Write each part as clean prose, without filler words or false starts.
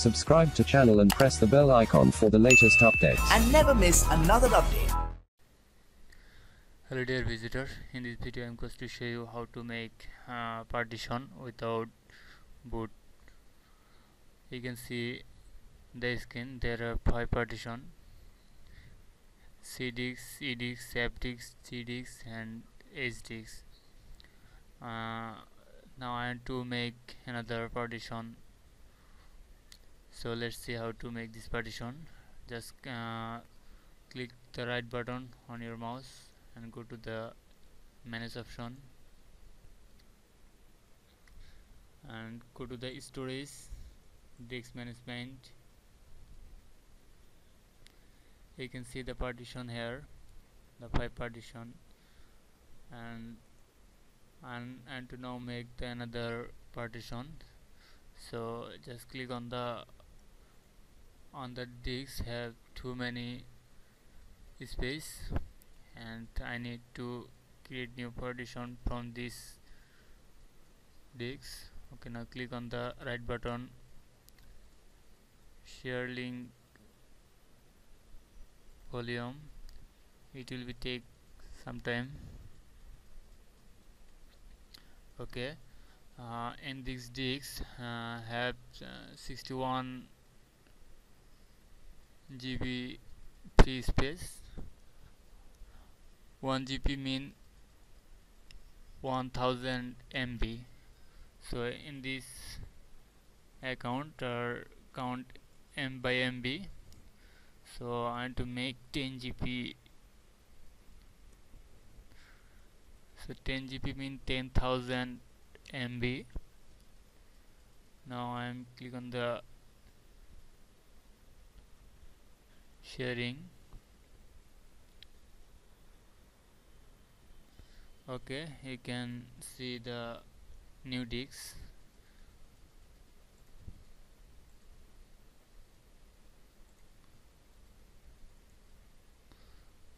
Subscribe to channel and press the bell icon for the latest updates. And never miss another update. Hello dear visitor, in this video I am going to show you how to make partition without boot. You can see the screen. There are 5 partition: C disks, E disks, F disks, G disks and H disks. Now I want to make another partition, so let's see how to make this partition. Just click the right button on your mouse and go to the manage option and go to the storage, disk management. You can see the partition here, the 5 partition, and to now make the another partition. So just click on the disk have too many space, and I need to create new partition from this disk. Okay, now click on the right button, share link volume. It will be take some time. Okay, in this disk have 61 GB free space. 1 GB mean 1000 MB. So in this account or count M by MB, so I want to make 10 GB. So 10 GB mean 10,000 MB. Now I am click on the sharing. Okay, you can see the new disk.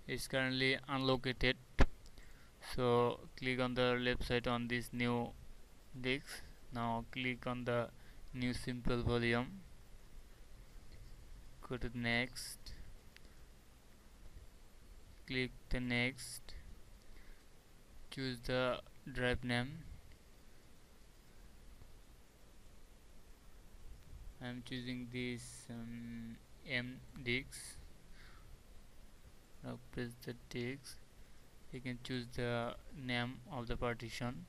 It's currently unallocated, so click on the left side on this new disk. Now click on the new simple volume, go to next, click the next, choose the drive name. I am choosing this M disk. Now press the disk. You can choose the name of the partition.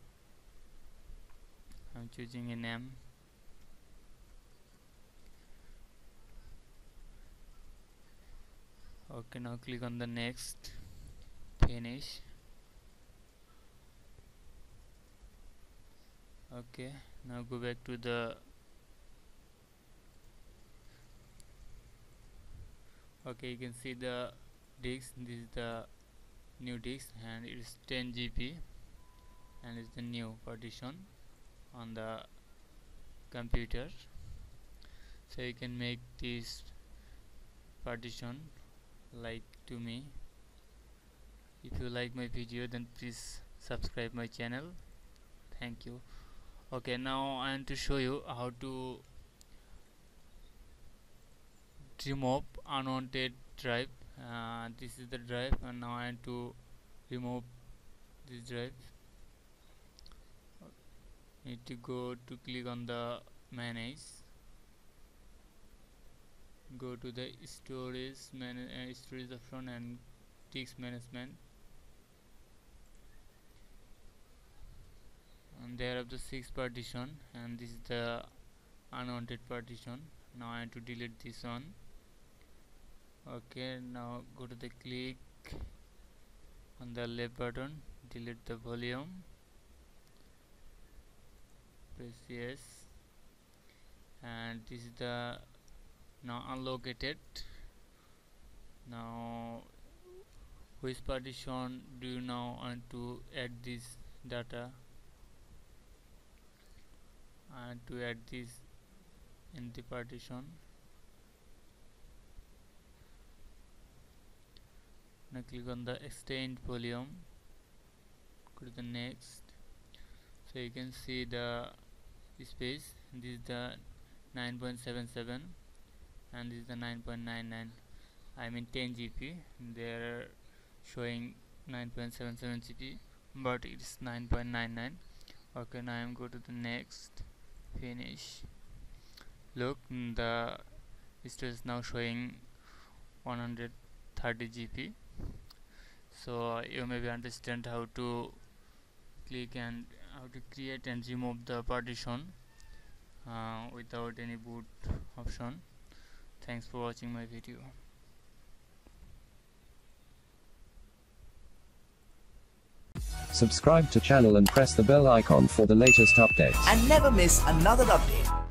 I am choosing a name. Okay, now click on the next, finish. Okay, now go back to the you can see the disk. This is the new disk and it is 10 GB and it's the new partition on the computer. So you can make this partition like to me. If you like my video, then please subscribe my channel. Thank you. Okay, now I want to show you how to remove unwanted drive. This is the drive, and now I want to remove this drive. Need to go to click on the manage, go to the storage option and disk management, and there are the 6 partition, and this is the unwanted partition. Now I want to delete this one. Okay, now go to the click on the left button, delete the volume, press yes, and this is the now unallocated. Now which partition do you now want to add this data? I want to add this in the partition. Now click on the extend volume, go to the next. So you can see the space. This is the 9.77 and this is the 9.99, I mean 10 GB. They're showing 9.77 GB but it's 9.99. okay, now I'm go to the next, finish. Look, the it is now showing 130 GB. so you maybe understand how to click and how to create and remove the partition without any boot option. Thanks for watching my video. Subscribe to channel and press the bell icon for the latest updates. And never miss another update.